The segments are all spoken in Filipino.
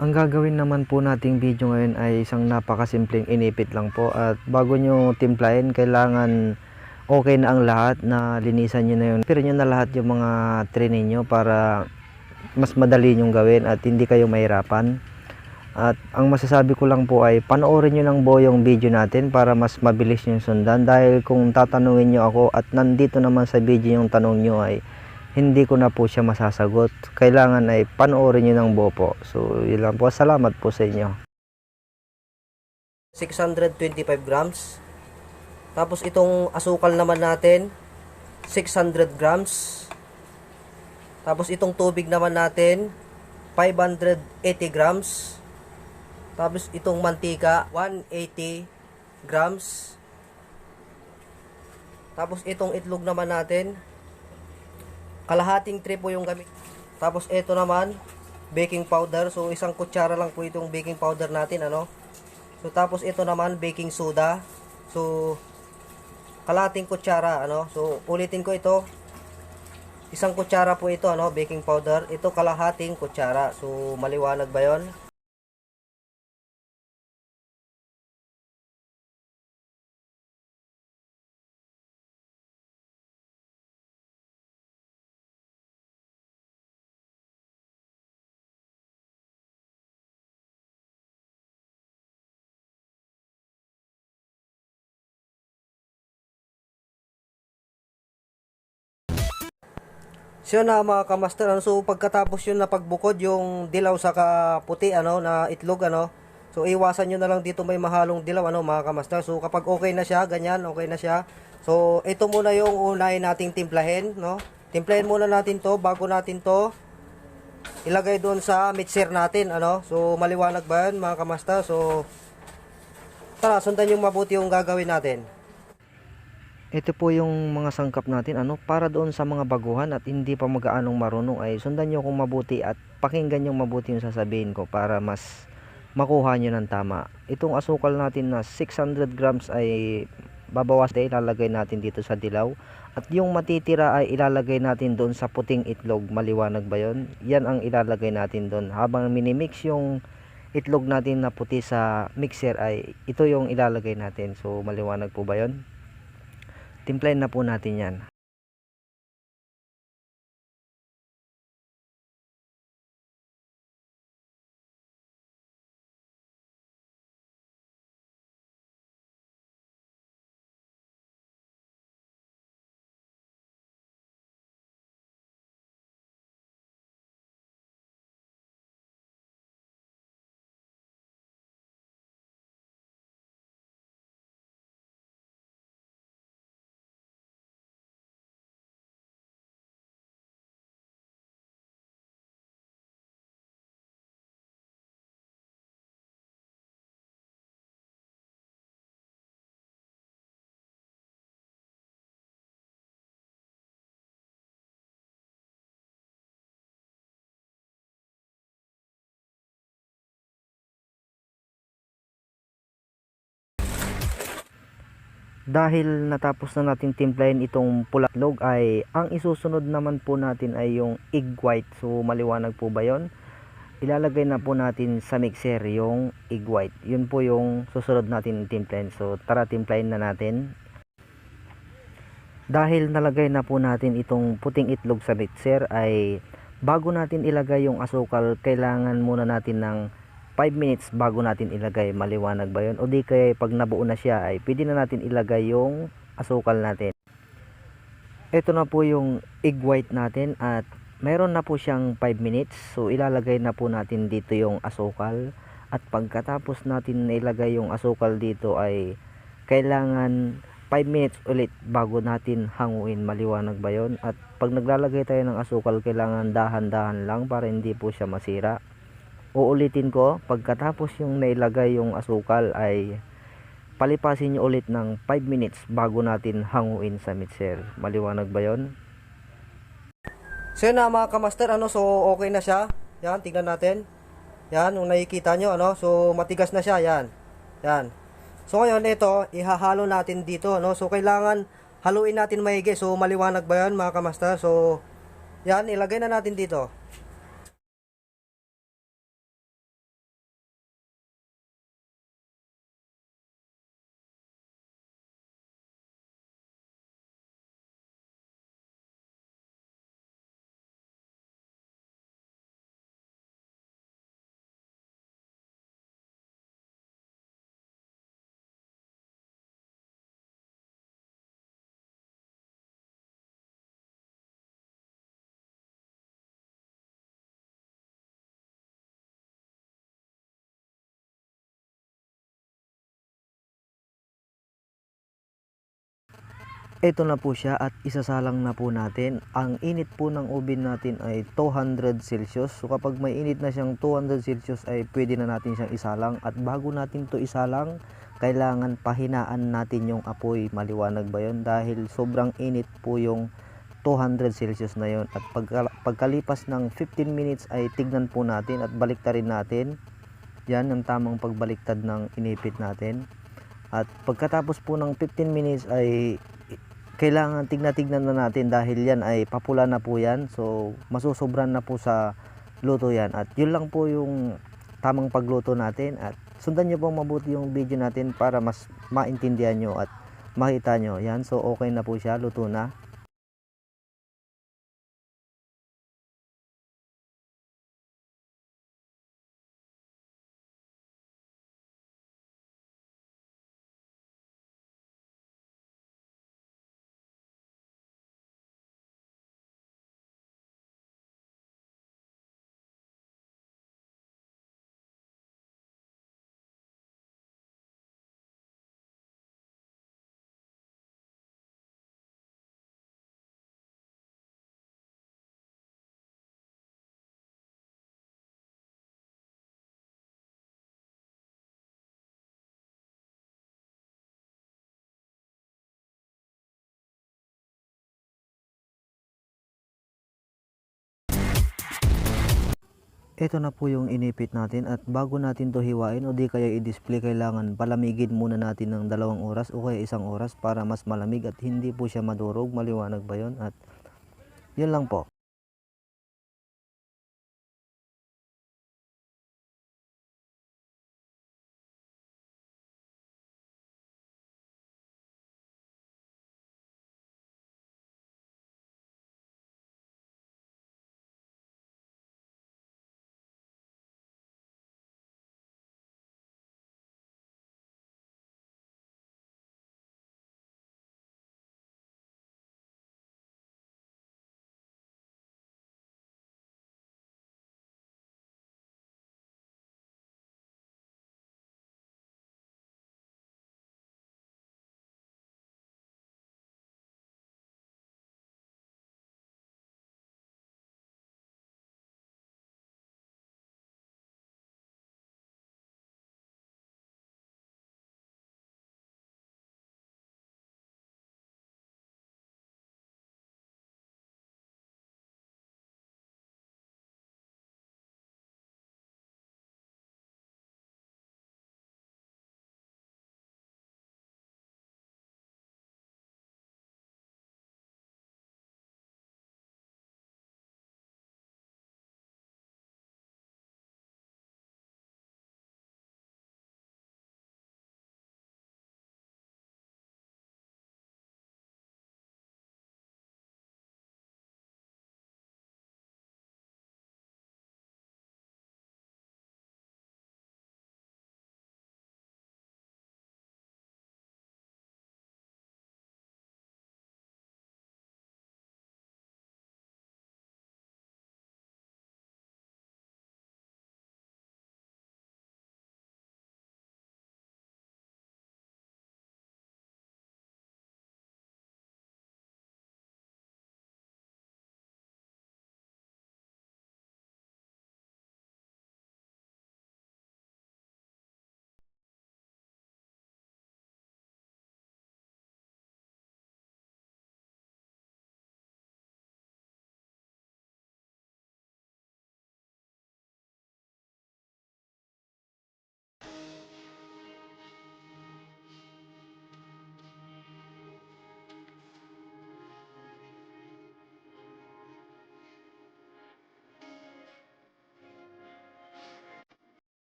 Ang gagawin naman po nating video ngayon ay isang napakasimpleng inipit lang po, at bago nyo timplahin kailangan okay na ang lahat, na linisan nyo na yun. Pero nyo na lahat yung mga tray ninyo para mas madali nyong gawin at hindi kayo mahirapan. At ang masasabi ko lang po ay panoorin nyo lang buo yung video natin para mas mabilis nyo sundan, dahil kung tatanungin nyo ako at nandito naman sa video yung tanong nyo ay hindi ko na po siya masasagot. Kailangan ay panoorin nyo ng buo po. So yun lang po, salamat po sa inyo. 625 grams. Tapos itong asukal naman natin 600 grams. Tapos itong tubig naman natin 580 grams. Tapos itong mantika 180 grams. Tapos itong itlog naman natin kalahating tray po yung gamit. Tapos ito naman baking powder. So isang kutsara lang po itong baking powder natin, ano. So tapos ito naman baking soda. So kalahating kutsara, ano. So ulitin ko, ito isang kutsara po ito, ano, baking powder. Ito kalahating kutsara. So maliwanag ba 'yon? So na mga kamaster, ano, so pagkatapos yun na pagbukod yung dilaw sa puti, ano, na itlog, ano. So iwasan nyo na lang dito may mahalong dilaw, ano, mga kamaster. So kapag okay na siya, ganyan, okay na siya. So ito muna yung unahin nating timplahin, no. Timplahin muna natin to bago natin to ilagay doon sa mixer natin, ano. So maliwanag ba yun, mga kamaster? So tara, sundan yung mabuti yung gagawin natin. Ito po yung mga sangkap natin, ano, para doon sa mga baguhan at hindi pa magaanong marunong ay sundan nyo kung mabuti at pakinggan nyo mabuti yung sasabihin ko para mas makuha nyo ng tama. Itong asukal natin na 600 grams ay babawas na ilalagay natin dito sa dilaw, at yung matitira ay ilalagay natin doon sa puting itlog. Maliwanag ba yon? Yan ang ilalagay natin doon. Habang minimix yung itlog natin na puti sa mixer ay ito yung ilalagay natin. So maliwanag po ba yon? Timplahin na po natin yan. Dahil natapos na natin timplahin itong pulatlog ay ang isusunod naman po natin ay yung egg white. So maliwanag po ba yon? Ilalagay na po natin sa mixer yung egg white. Yun po yung susunod natin timplahin. So tara, timplahin na natin. Dahil nalagay na po natin itong puting itlog sa mixer ay bago natin ilagay yung asukal, kailangan muna natin ng 5 minutes bago natin ilagay. Maliwanag ba yun? O di kaya pag nabuo na siya ay pwede na natin ilagay yung asukal natin. Ito na po yung egg white natin at meron na po siyang 5 minutes. So ilalagay na po natin dito yung asukal, at pagkatapos natin ilagay yung asukal dito ay kailangan 5 minutes ulit bago natin hanguin. Maliwanag ba yun? At pag naglalagay tayo ng asukal, kailangan dahan-dahan lang para hindi po siya masira. Uulitin ko, pagkatapos yung nailagay yung asukal ay palipasin nyo ulit ng 5 minutes bago natin hanguin sa mixer. Maliwanag ba yon? So yun na mga kamaster, ano, so okay na siya. Yan, tingnan natin. Yan, kung nakikita nyo, ano, so matigas na siya, yan. Yan. So ngayon ito, ihahalo natin dito, no. So kailangan haluin natin maigi. So maliwanag ba yan mga kamaster? So yan, ilagay na natin dito. Ito na po siya at isasalang na po natin. Ang init po ng oven natin ay 200 Celsius. So kapag may init na siyang 200 Celsius ay pwede na natin siyang isalang. At bago natin to isalang, kailangan pahinaan natin yung apoy. Maliwanag ba yun? Dahil sobrang init po yung 200 Celsius na yun. At pagkalipas ng 15 minutes ay tignan po natin at baliktarin natin. Yan ang tamang pagbaliktad ng inipit natin. At pagkatapos po ng 15 minutes ay kailangan tignan na natin dahil yan ay papula na po yan. So masusobran na po sa luto yan. At yun lang po yung tamang pagluto natin. At sundan nyo pong mabuti yung video natin para mas maintindihan nyo at makita nyo. Yan, so okay na po siya, luto na. Ito na po yung inipit natin at bago natin to hiwain o di kaya i-display, kailangan palamigin muna natin ng 2 oras o kaya 1 oras para mas malamig at hindi po siya madurog. Maliwanag ba yun? At yun lang po.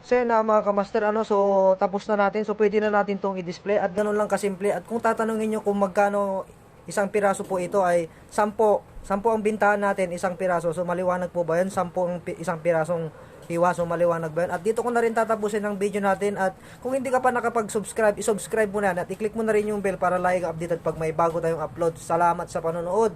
So yun na mga kamaster, so tapos na natin. So pwede na natin tong i-display at ganun lang kasimple. At kung tatanungin nyo kung magkano isang piraso po ito ay 10. 10 ang bintahan natin, isang piraso. So maliwanag po ba yun? 10 isang pirasong hiwa. So maliwanag ba yun? At dito ko na rin tatapusin ang video natin. At kung hindi ka pa nakapag-subscribe, isubscribe mo na at i-click mo na rin yung bell para lagi ka updated pag may bago tayong upload. Salamat sa panonood.